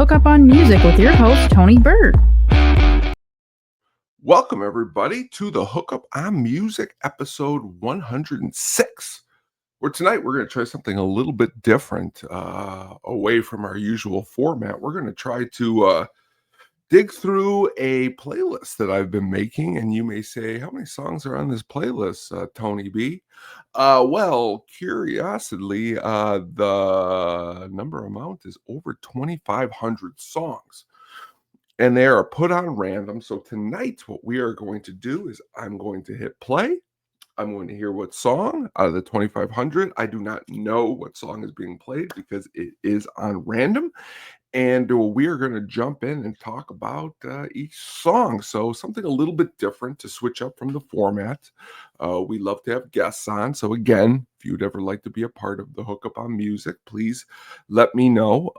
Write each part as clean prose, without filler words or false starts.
Hookup on Music with your host, Tony Bird. Welcome, everybody, to the Hookup on Music episode 106. Where tonight we're going to try something a little bit different, away from our usual format. We're going to try to dig through a playlist that I've been making. And you may say, how many songs are on this playlist, Tony B? Well, curiously, the number amount is over 2,500 songs. And they are put on random. So tonight, what we are going to do is I'm going to hit play. I'm going to hear what song out of the 2,500. I do not know what song is being played because it is on random. And we are going to jump in and talk about each song. So something a little bit different to switch up from the format. We love to have guests on. So again, if you'd ever like to be a part of the Hookup on Music, please let me know.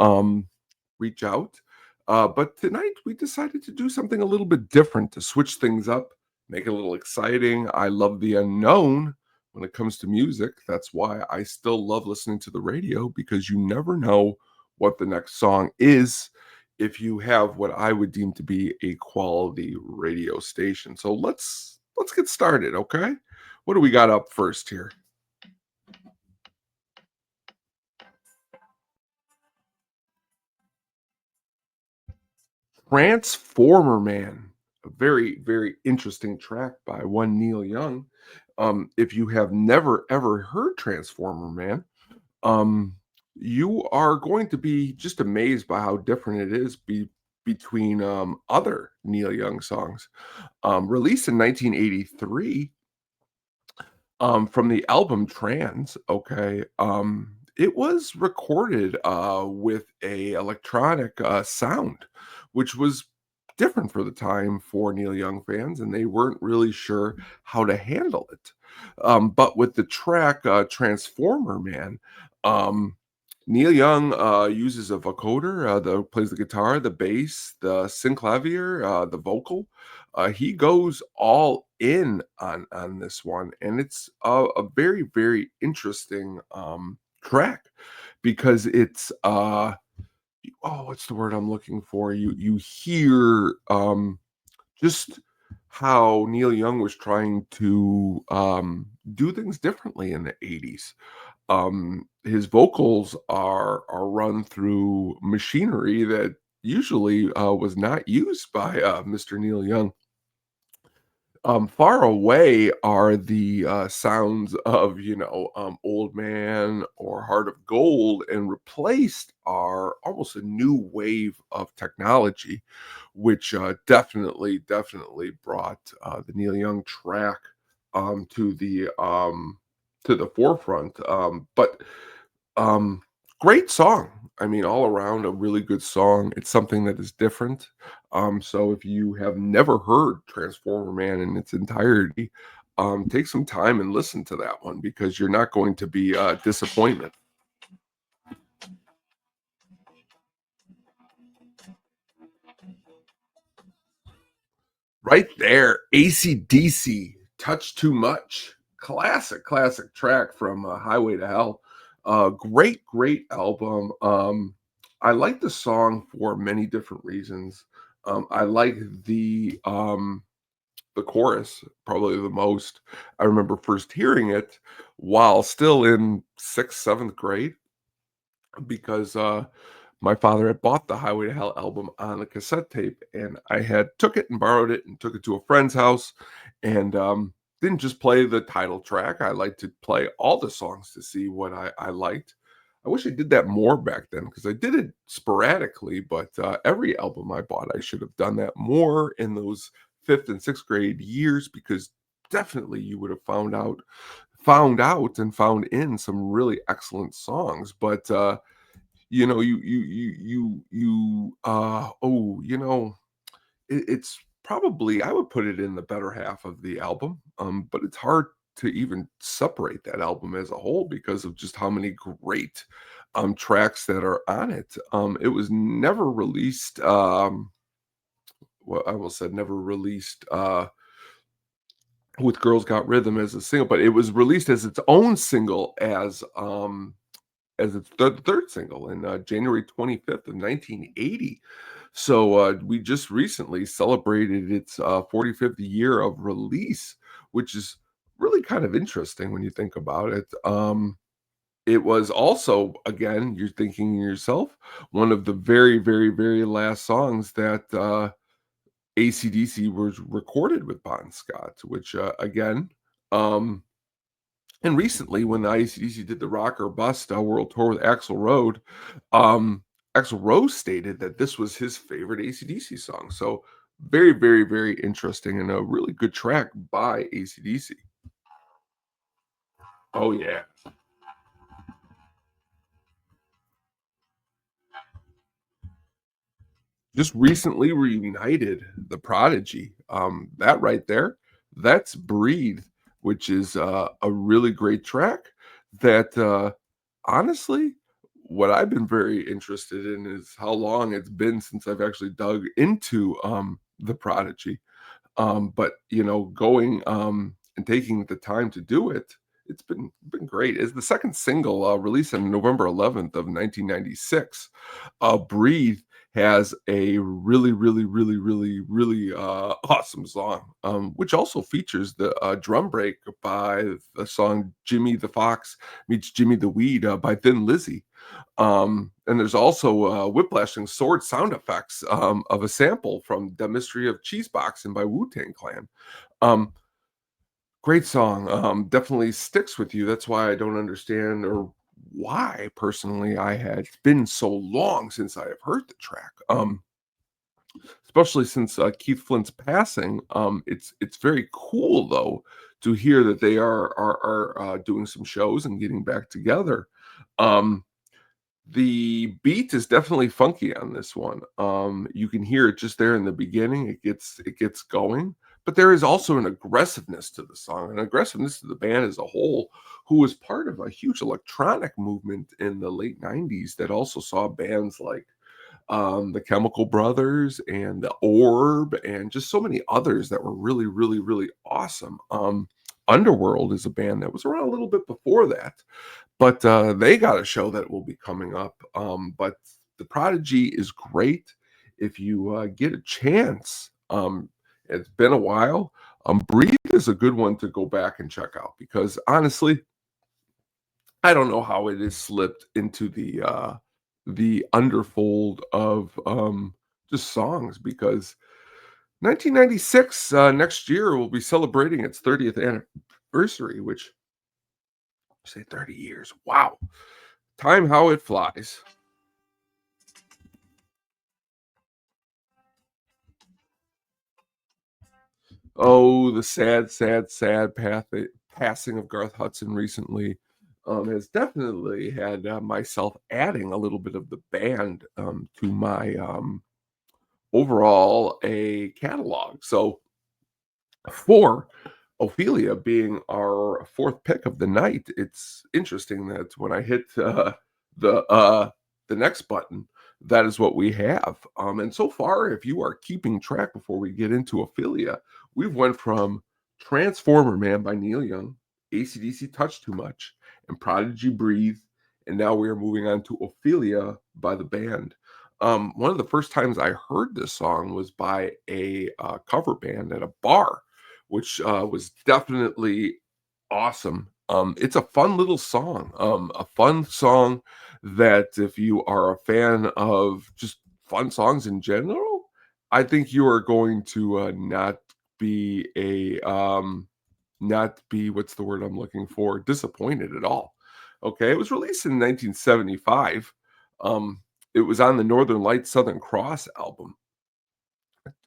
Reach out. But tonight we decided to do something a little bit different to switch things up, make it a little exciting. I love the unknown when it comes to music. That's why I still love listening to the radio, because you never know what the next song is if you have what I would deem to be a quality radio station. So let's get started, okay? What do we got up first here? Transformer Man, a very, very interesting track by one Neil Young. If you have never ever heard Transformer Man, you are going to be just amazed by how different it is between other Neil Young songs. Released in 1983, from the album Trans. Okay, it was recorded with a electronic sound, which was different for the time for Neil Young fans, and they weren't really sure how to handle it. But with the track Transformer Man, um, Neil Young uses a vocoder that plays the guitar, the bass, the synclavier, the vocal. He goes all in on this one, and it's a very, very interesting track, because it's what's the word I'm looking for? You hear just how Neil Young was trying to do things differently in the 80s. His vocals are run through machinery that usually was not used by Mr. Neil Young. Far away are the sounds of, Old Man or Heart of Gold, and replaced are almost a new wave of technology, which definitely brought the Neil Young track to the forefront. But great song. I mean, all around a really good song. It's something that is different. So if you have never heard Transformer Man in its entirety, take some time and listen to that one, because you're not going to be disappointed. Right there, AC/DC, Touch Too Much. Classic track from Highway to Hell. Great album. I like the song for many different reasons. I like the chorus probably the most. I remember first hearing it while still in 6th, 7th grade, because my father had bought the Highway to Hell album on a cassette tape, and I had took it and borrowed it and took it to a friend's house, and didn't just play the title track. I liked to play all the songs to see what I liked. I wish I did that more back then, because I did it sporadically, but every album I bought, I should have done that more in those 5th and 6th grade years, because definitely you would have found out and found in some really excellent songs. But it's probably, I would put it in the better half of the album. But it's hard to even separate that album as a whole, because of just how many great tracks that are on it. It was never released, well, I will say never released with Girls Got Rhythm as a single, but it was released as its own single as as its third single in January 25th of 1980. So we just recently celebrated its 45th year of release, which is really kind of interesting when you think about it. It was also, again, you're thinking to yourself, one of the very, very, very last songs that AC/DC was recorded with Bon Scott, which again, um, and recently, when the AC/DC did the Rock or Bust world tour with Axl Rose, um, Axl Rose stated that this was his favorite AC/DC song. So very, very, very interesting and a really good track by AC/DC. Oh yeah. Just recently reunited the Prodigy. That right there, that's Breathe, which is a really great track that honestly, what I've been very interested in is how long it's been since I've actually dug into the Prodigy. But going and taking the time to do it, it's been great. It's the second single released on November 11th of 1996. Breathe has a really, really, really, really, really awesome song, which also features the drum break by the song Jimmy the Fox Meets Jimmy the Weed by Thin Lizzy. And there's also whiplashing sword sound effects of a sample from The Mystery of Cheeseboxing by Wu-Tang Clan. Um, Great song. Definitely sticks with you. That's why I don't understand or why personally I had it's been so long since I have heard the track. Especially since Keith Flint's passing. It's very cool though to hear that they are doing some shows and getting back together. Um, the beat is definitely funky on this one. You can hear it just there in the beginning. It gets going, but there is also an aggressiveness to the song, an aggressiveness to the band as a whole, who was part of a huge electronic movement in the late '90s that also saw bands like the Chemical Brothers and the Orb and just so many others that were really, really, really awesome. Underworld is a band that was around a little bit before that, but, they got a show that will be coming up, but The Prodigy is great if you, get a chance. It's been a while. Breathe is a good one to go back and check out because honestly, I don't know how it is slipped into the underfold of, just songs because 1996, next year will be celebrating its 30th anniversary, which say 30 years. Wow. Time how it flies. Oh, the sad, sad, sad passing of Garth Hudson recently has definitely had myself adding a little bit of the band to my overall a catalog. So for Ophelia being our fourth pick of the night, it's interesting that when I hit the uh, the next button, that is what we have. And so far, if you are keeping track before we get into Ophelia, we've went from Transformer Man by Neil Young, AC/DC Touch Too Much, and Prodigy Breathe, and now we are moving on to Ophelia by the band. One of the first times I heard this song was by a cover band at a bar, which was definitely awesome. It's a fun little song, a fun song that if you are a fan of just fun songs in general, I think you are going to not be what's the word I'm looking for, disappointed at all. Okay, it was released in 1975. Um, it was on the Northern Lights Southern Cross album.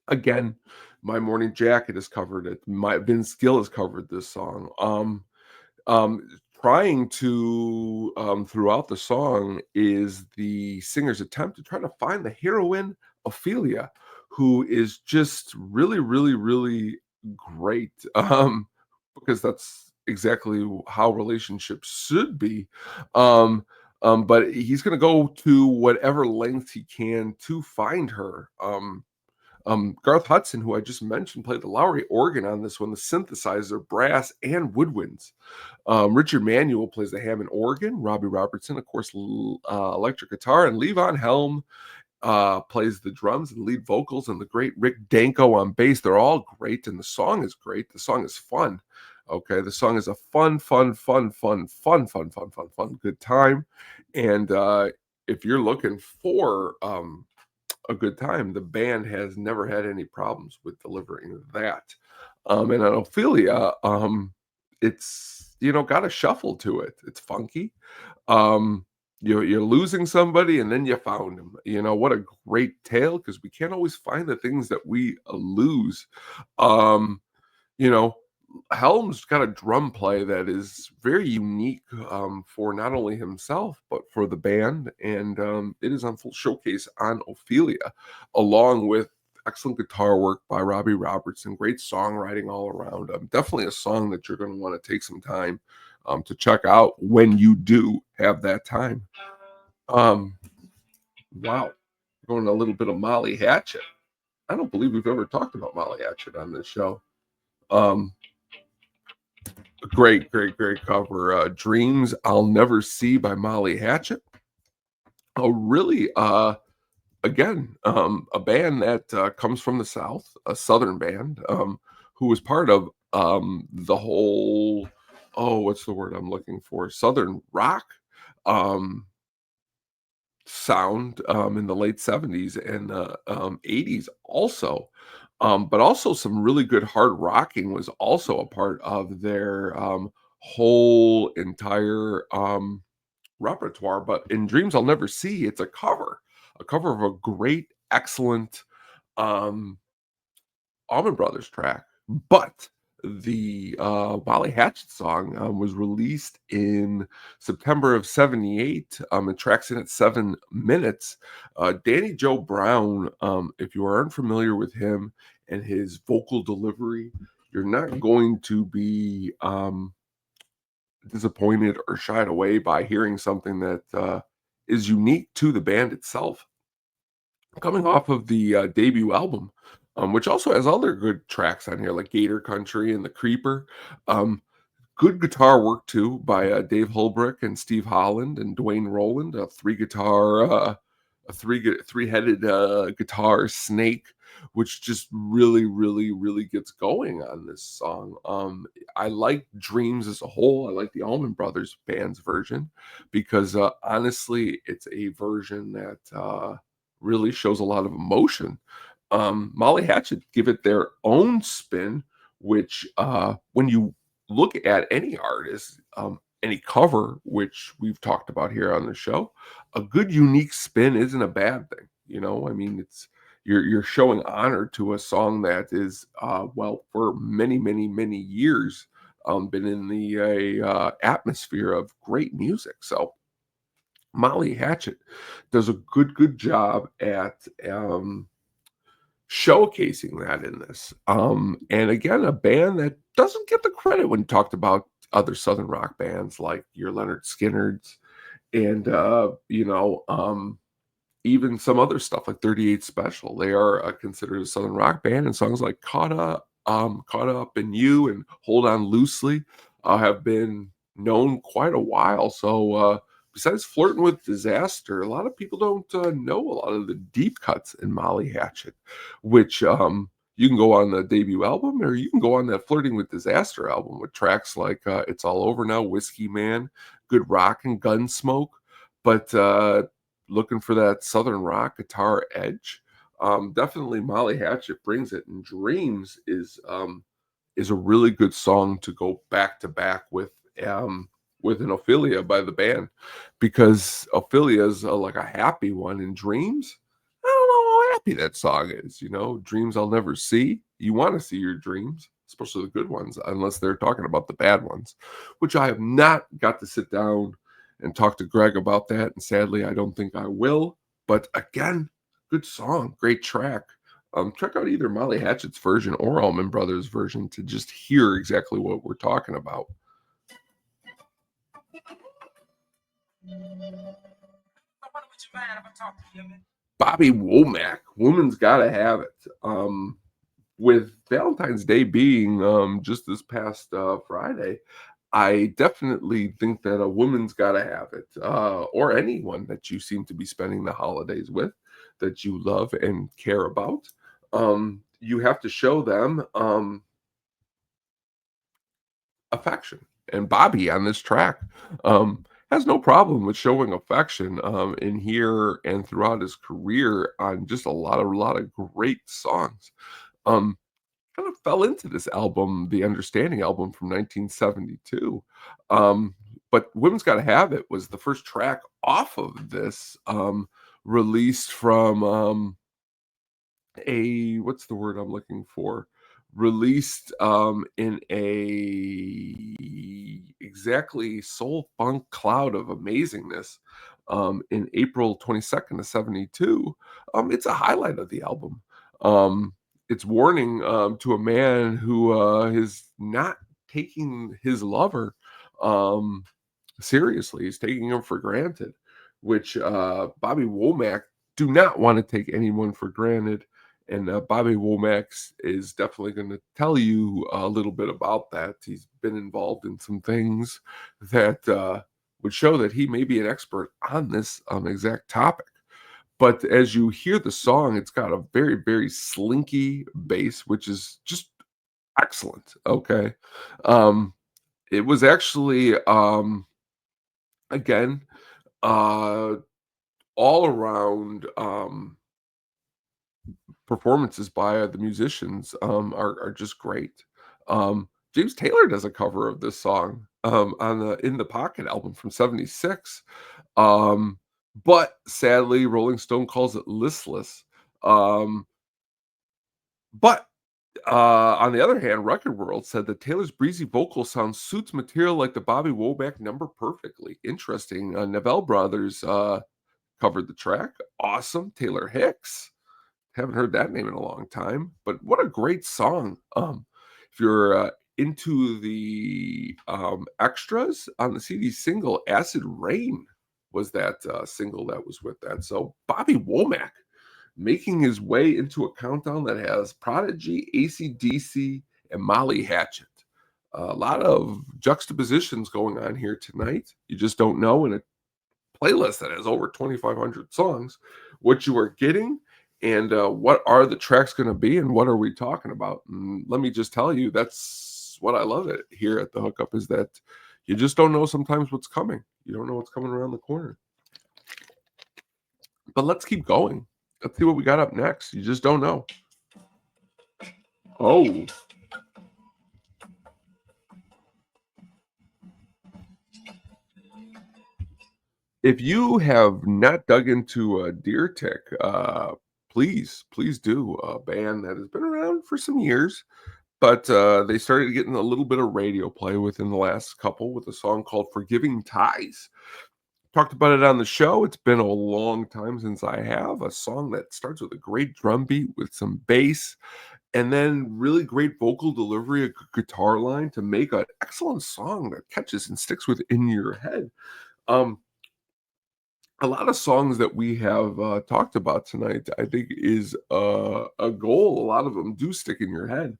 Again, My Morning Jacket has covered it. My Vince Gill has covered this song. Um, Trying to throughout the song is the singer's attempt to try to find the heroine Ophelia, who is just really, really, really great. Because that's exactly how relationships should be. Um, but he's gonna go to whatever length he can to find her. Garth Hudson, who I just mentioned, played the Lowry organ on this one, the synthesizer, brass, and woodwinds. Richard Manuel plays the Hammond organ. Robbie Robertson, of course, electric guitar, and Levon Helm plays the drums and lead vocals, and the great Rick Danko on bass. They're all great, and the song is great. The song is fun. Okay, the song is a fun good time. And if you're looking for a good time, the band has never had any problems with delivering that. And on Ophelia, it's got a shuffle to it. It's funky. Um, you're losing somebody and then you found him. What a great tale, because we can't always find the things that we lose. Um, you know, Helm's got a drum play that is very unique for not only himself but for the band, and it is on full showcase on Ophelia, along with excellent guitar work by Robbie Robertson, great songwriting all around. Definitely a song that you're going to want to take some time to check out when you do have that time. Um, wow, going a little bit of Molly Hatchet. I don't believe we've ever talked about Molly Hatchet on this show. Um, Great cover. Dreams I'll Never See by Molly Hatchet. Oh, really, again, a band that comes from the South, a Southern band, who was part of the whole, oh, what's the word I'm looking for? Southern rock um, sound in the late 70s and 80s also. But also some really good hard rocking was also a part of their whole entire repertoire. But in Dreams I'll Never See, it's a cover of a great, excellent um, Allman Brothers track. But the Molly Hatchet song was released in September of 78. It tracks in at 7 minutes. Danny Joe Brown, if you are unfamiliar with him and his vocal delivery, you're not going to be disappointed or shied away by hearing something that is unique to the band itself. Coming off of the debut album, which also has other good tracks on here, like Gator Country and The Creeper. Um, Good guitar work too by Dave Holbrook and Steve Holland and Dwayne Rowland. Three-headed guitar snake, which just really gets going on this song. I like Dreams as a whole. I like the Allman Brothers band's version because honestly, it's a version that really shows a lot of emotion. Molly Hatchet give it their own spin, which when you look at any artist, any cover, which we've talked about here on the show, a good unique spin isn't a bad thing. I mean, it's you're showing honor to a song that is well, for many years been in the atmosphere of great music. So Molly Hatchet does a good job at showcasing that in this. And again, a band that doesn't get the credit when talked about other Southern rock bands like your Leonard Skinnards and even some other stuff like 38 Special. They are considered a Southern rock band, and songs like Caught Up in You and Hold On Loosely have been known quite a while. So besides Flirting with Disaster, a lot of people don't know a lot of the deep cuts in Molly Hatchet, which you can go on the debut album or you can go on that Flirting with Disaster album with tracks like It's All Over Now, Whiskey Man, Good Rock and Gunsmoke. But looking for that Southern rock guitar edge, definitely Molly Hatchet brings it. And Dreams is a really good song to go back to back with an Ophelia by the band, because Ophelia is like a happy one, and Dreams, I don't know how happy that song is. Dreams I'll Never See. You want to see your dreams, especially the good ones, unless they're talking about the bad ones, which I have not got to sit down and talk to Greg about that. And sadly, I don't think I will. But again, good song, great track. Check out either Molly Hatchet's version or Allman Brothers' version to just hear exactly what we're talking about. Bobby Womack, Woman's Gotta Have It. With Valentine's Day being just this past Friday, I definitely think that a woman's gotta have it, or anyone that you seem to be spending the holidays with, that you love and care about. You have to show them affection. And Bobby on this track has no problem with showing affection in here and throughout his career on just a lot of great songs. Um, Kind of fell into this album, the Understanding album from 1972. Um, but Women's Gotta Have It was the first track off of this, released from a what's the word I'm looking for? Released in a exactly soul funk cloud of amazingness in April 22nd of 72. It's a highlight of the album. Um, it's warning to a man who is not taking his lover um, seriously. He's taking him for granted, which Bobby Womack do not want to take anyone for granted. And Bobby Womack is definitely going to tell you a little bit about that. He's been involved in some things that would show that he may be an expert on this exact topic. But as you hear the song, it's got a very, very slinky bass, which is just excellent. Okay. Um, it was actually, again, uh, all around performances by the musicians are just great. James Taylor does a cover of this song on the In the Pocket album from '76. Um, but sadly, Rolling Stone calls it listless. Um, but on the other hand, Record World said that Taylor's breezy vocal sound suits material like the Bobby Womack number perfectly. Interesting. Novell Brothers covered the track. Awesome. Taylor Hicks. Haven't heard that name in a long time, but what a great song. If you're into the extras on the CD single, Acid Rain was that single that was with that. So Bobby Womack making his way into a countdown that has Prodigy, AC/DC, and Molly Hatchet. A lot of juxtapositions going on here tonight. You just don't know in a playlist that has over 2,500 songs what you are getting and what are the tracks going to be and what are we talking about. And let me just tell you, that's what I love it here at the Hookup, is that you just don't know sometimes what's coming. You don't know what's coming around the corner. But let's keep going. Let's see what we got up next. You just don't know. Oh, if you have not dug into Deer Tick, please do. A band that has been around for some years, but they started getting a little bit of radio play within the last couple with a song called Forgiving Ties. Talked about it on the show. It's been a long time since I have. A song that starts with a great drum beat with some bass and then really great vocal delivery, a guitar line to make an excellent song that catches and sticks within your head. Um, a lot of songs that we have talked about tonight, I think, is a goal. A lot of them do stick in your head.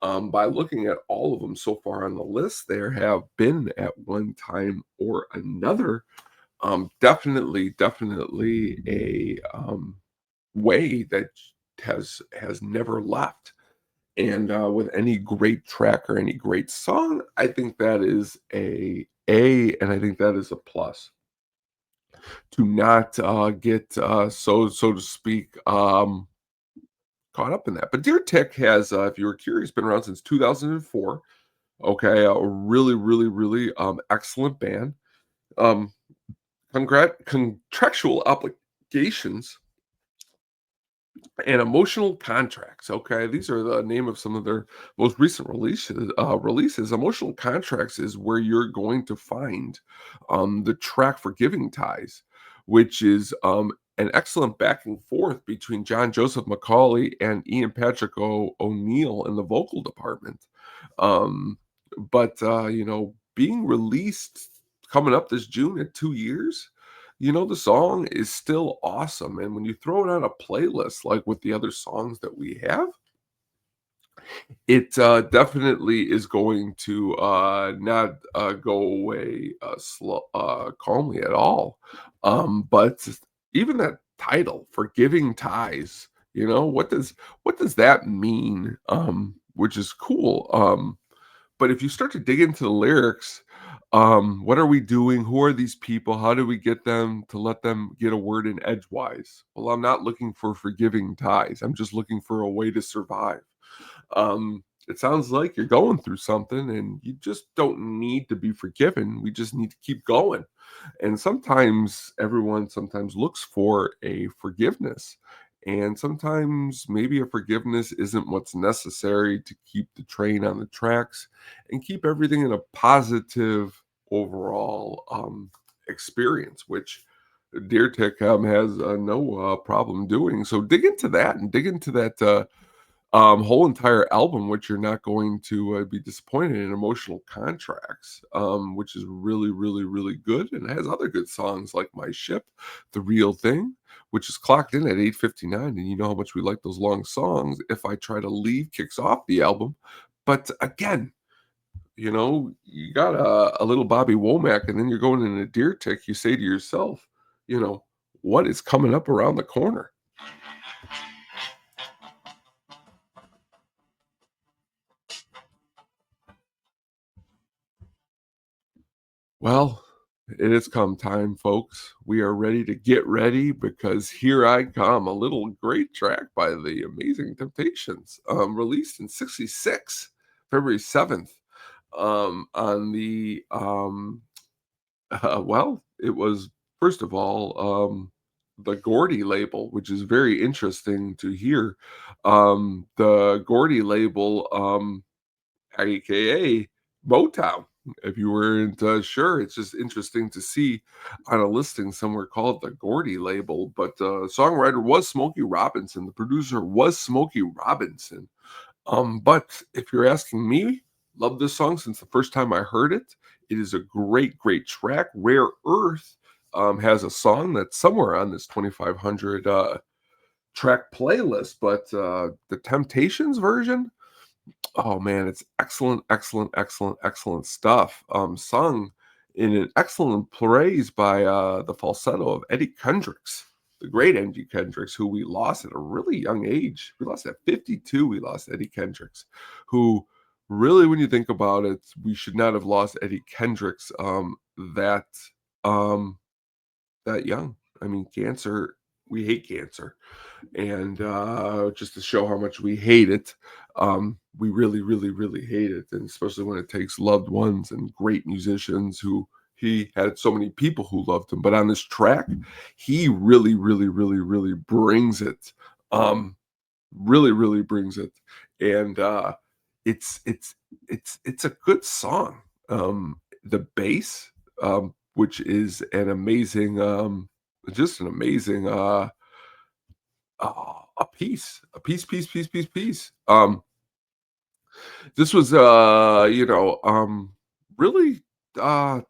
By looking at all of them so far on the list, there have been at one time or another definitely a way that has never left. And with any great track or any great song, I think that is and I think that is a plus. To not get so to speak caught up in that. But Deer Tick has, if you were curious, been around since 2004. Okay, a really excellent band. Um, contractual obligations and emotional contracts. Okay, these are the name of some of their most recent releases. Emotional contracts is where you're going to find the track Forgiving Ties, which is an excellent back and forth between John Joseph McCauley and Ian Patrick O'Neill in the vocal department. Um, but being released coming up this June at 2 years. the song is still awesome. And when you throw it on a playlist, like with the other songs that we have, it definitely is going to not go away calmly at all. But even that title, "Forgiving Ties," what does that mean? Which is cool. But if you start to dig into the lyrics, what are we doing? Who are these people? How do we get them to let them get a word in edgewise? Well, I'm not looking for forgiving ties. I'm just looking for a way to survive. It sounds like you're going through something and you just don't need to be forgiven. We just need to keep going. And sometimes everyone sometimes looks for a forgiveness. And sometimes maybe a forgiveness isn't what's necessary to keep the train on the tracks and keep everything in a positive overall experience, which Deer Tick has no problem doing. So dig into that and dig into that whole entire album, which you're not going to be disappointed in. Emotional Contracts, which is really, really, really good, and it has other good songs like My Ship, The Real Thing, which is clocked in at 8:59, and you know how much we like those long songs. If I Try to Leave kicks off the album, but again, you got a little Bobby Womack, and then you're going in a Deer Tick. You say to yourself, you know, what is coming up around the corner? Well, it has come time, folks. We are ready to get ready because here I come. A little great track by the Amazing Temptations, released in '66, February 7th. On the well, it was first of all the Gordy label, which is very interesting to hear. The Gordy label, aka Motown. If you weren't sure, it's just interesting to see on a listing somewhere called the Gordy label. But songwriter was Smokey Robinson. The producer was Smokey Robinson. But if you're asking me, love this song since the first time I heard it. It is a great, great track. Rare Earth has a song that's somewhere on this 2500 track playlist, but the Temptations version, oh man, it's excellent, excellent, excellent, excellent stuff. Sung in an excellent praise by the falsetto of Eddie Kendricks, the great Eddie Kendricks, who we lost at a really young age. We lost at 52. We lost Eddie Kendricks, who really, when you think about it, we should not have lost Eddie Kendricks that um, that young. I mean, cancer. We hate cancer, and just to show how much we hate it, we really, really, really hate it, and especially when it takes loved ones and great musicians who he had so many people who loved him. But on this track, he really, really, really, really brings it. Really, really brings it, and it's it's it's a good song. The bass, which is an amazing, just an amazing a piece. This was, really, uh,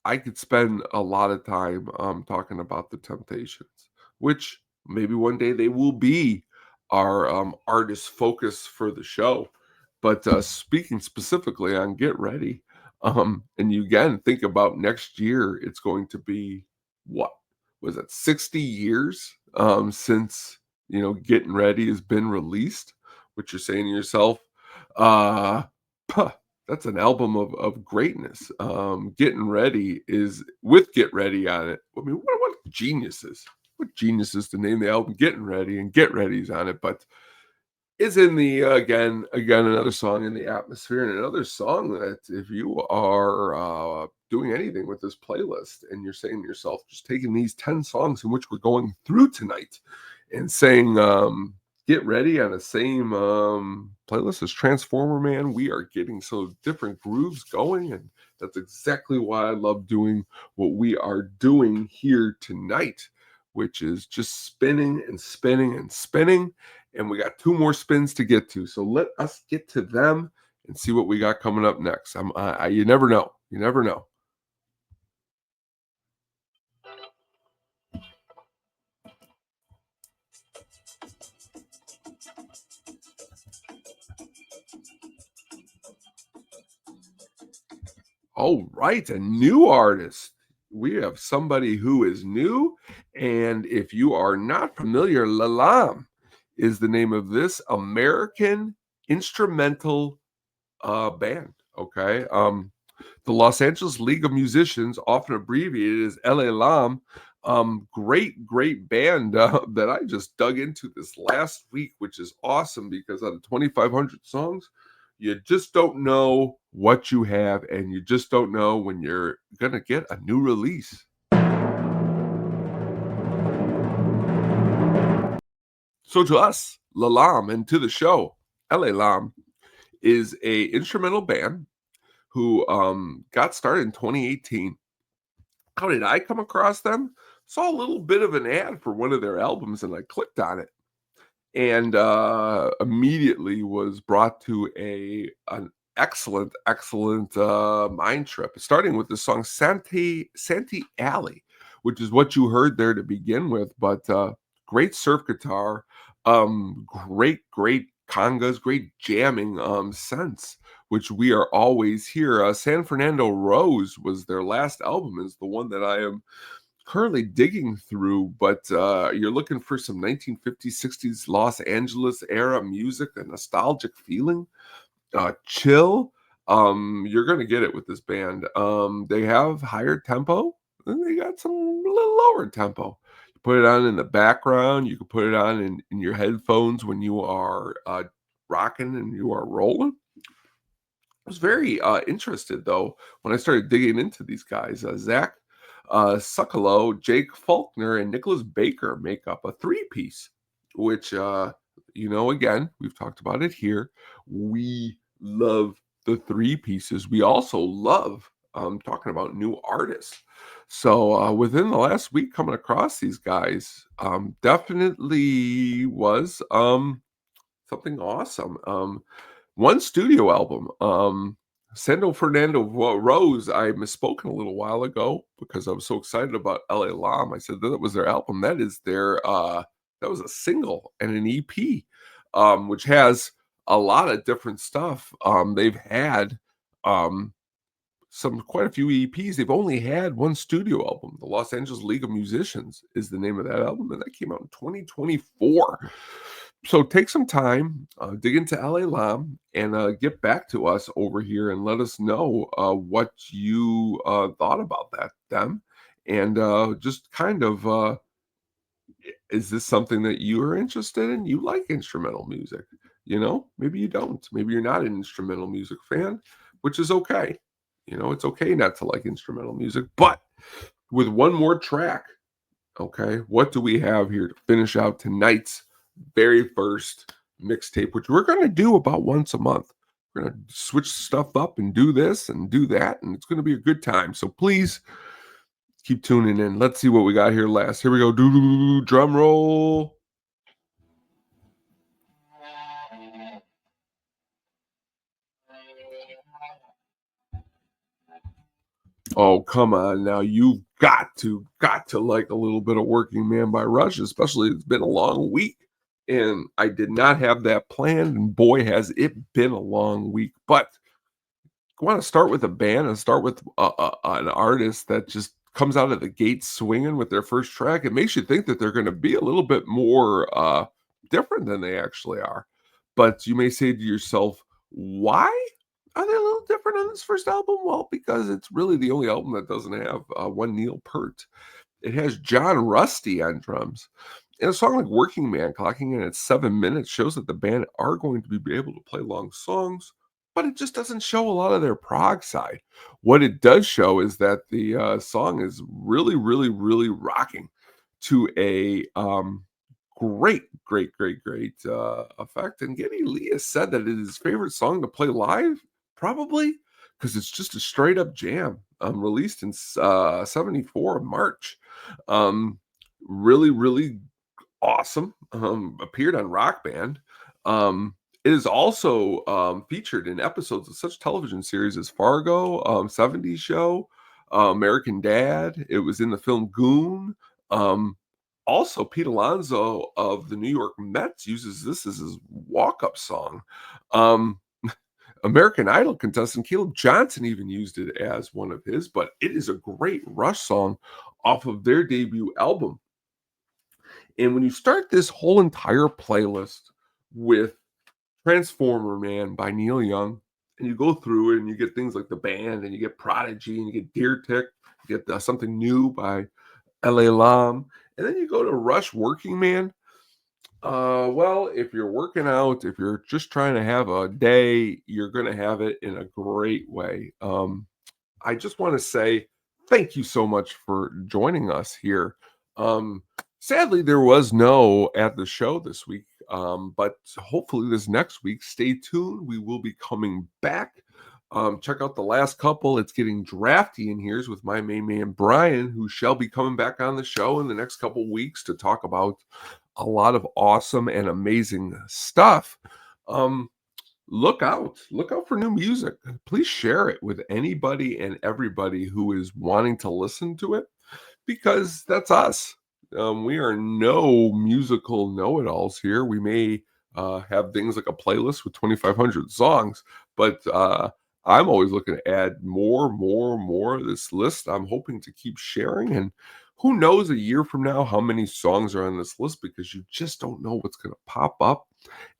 I could spend a lot of time, talking about the Temptations, which maybe one day they will be our, artist focus for the show. But, speaking specifically on Get Ready, and you again think about next year, it's going to be what? Was it 60 years, since, Getting Ready has been released? Which you're saying to yourself, uh, that's an album of greatness. Getting Ready is with Get Ready on it. I mean, what geniuses? What geniuses to name the album Getting Ready and Get Ready's on it, but is in the again another song in the atmosphere and another song that if you are doing anything with this playlist and you're saying to yourself, just taking these 10 songs in which we're going through tonight and saying Get Ready on the same playlist as Transformer Man, we are getting so different grooves going, and that's exactly why I love doing what we are doing here tonight, which is just spinning and spinning and spinning. And we got two more spins to get to, so let us get to them and see what we got coming up next. You never know, you never know. Oh, right, a new artist. We have somebody who is new, and if you are not familiar, Lalam is the name of this American instrumental band. Okay, the Los Angeles League of Musicians, often abbreviated as LALAM. Great band that I just dug into this last week, which is awesome because out of 2,500 songs, you just don't know what you have, and you just don't know when you're gonna get a new release. So to us, Lalam, and to the show, LALAM is a instrumental band who got started in 2018. How did I come across them? Saw a little bit of an ad for one of their albums and I clicked on it and immediately was brought to an excellent mind trip, starting with the song Santee Alley, which is what you heard there to begin with. But great surf guitar, great congas, great jamming sense, which we are always here. San Fernando Rose was their last album, is the one that I am currently digging through, but you're looking for some 1950s, 60s Los Angeles era music, a nostalgic feeling, chill. You're gonna get it with this band. They have higher tempo, and they got some little lower tempo. You put it on in the background. You can put it on in your headphones when you are rocking and you are rolling. I was very interested though when I started digging into these guys. Zach Succalo, Jake Faulkner, and Nicholas Baker make up a three-piece, which again, we've talked about it here. We love the three pieces. We also love talking about new artists. So within the last week, coming across these guys definitely was something awesome. One studio album. Sando Fernando Rose, I misspoken a little while ago because I was so excited about LA Lam. I said that was their album. That is their that was a single and an EP, which has a lot of different stuff. They've had quite a few EPs. They've only had one studio album. The Los Angeles League of Musicians is the name of that album, and that came out in 2024. So take some time, dig into LA Lam, and get back to us over here and let us know what you thought about them, and just kind of is this something that you are interested in? You like instrumental music, maybe you don't. Maybe you're not an instrumental music fan, which is okay. It's okay not to like instrumental music, but with one more track, okay, what do we have here to finish out tonight's very first mixtape, which we're going to do about once a month. We're going to switch stuff up and do this and do that, and it's going to be a good time. So please keep tuning in. Let's see what we got here last. Here we go. Drum roll. Oh, come on now. You've got to like a little bit of Working Man by Rush, especially it's been a long week. And I did not have that planned, and boy, has it been a long week. But I want to start with a band and start with an artist that just comes out of the gate swinging with their first track. It makes you think that they're going to be a little bit more different than they actually are. But you may say to yourself, why are they a little different on this first album? Well, because it's really the only album that doesn't have one Neil Peart. It has John Rusty on drums. And a song like Working Man, clocking in at 7 minutes, shows that the band are going to be able to play long songs, but it just doesn't show a lot of their prog side. What it does show is that the song is really rocking to a great effect. And Geddy Lee has said that it is his favorite song to play live, probably because it's just a straight up jam. Released in 74 March. Really awesome. Appeared on Rock Band. It is also featured in episodes of such television series as Fargo, 70s Show, American Dad. It was in the film Goon. Also, Pete Alonso of the New York Mets uses this as his walk-up song. Um, American Idol contestant Caleb Johnson even used it as one of his, but it is a great Rush song off of their debut album. And when you start this whole entire playlist with Transformer Man by Neil Young, and you go through it and you get things like The Band, and you get Prodigy, and you get Deer Tick, you get Something New by L.A. Lam, and then you go to Rush Working Man. Well, if you're working out, if you're just trying to have a day, you're going to have it in a great way. I just want to say thank you so much for joining us here. Sadly, there was no at the show this week, but hopefully this next week, stay tuned. We will be coming back. Check out the last couple. It's getting drafty in here with my main man, Brian, who shall be coming back on the show in the next couple weeks to talk about a lot of awesome and amazing stuff. Look out for new music. Please share it with anybody and everybody who is wanting to listen to it, because that's us. We are no musical know-it-alls here. We may have things like a playlist with 2,500 songs, but I'm always looking to add more of this list. I'm hoping to keep sharing, and who knows a year from now how many songs are on this list, because you just don't know what's going to pop up,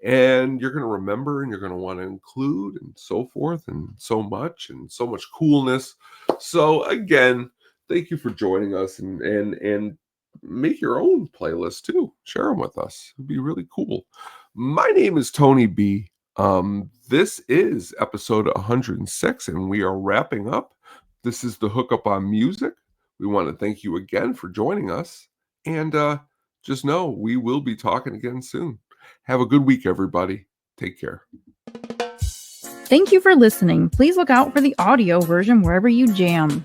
and you're going to remember, and you're going to want to include, and so forth, and so much coolness. So again, thank you for joining us, and make your own playlist too. Share them with us. It'd be really cool. My name is Tony B. This is episode 106, and we are wrapping up. This is the Hookup on Music. We want to thank you again for joining us, and just know we will be talking again soon. Have a good week, everybody. Take care. Thank you for listening. Please look out for the audio version wherever you jam.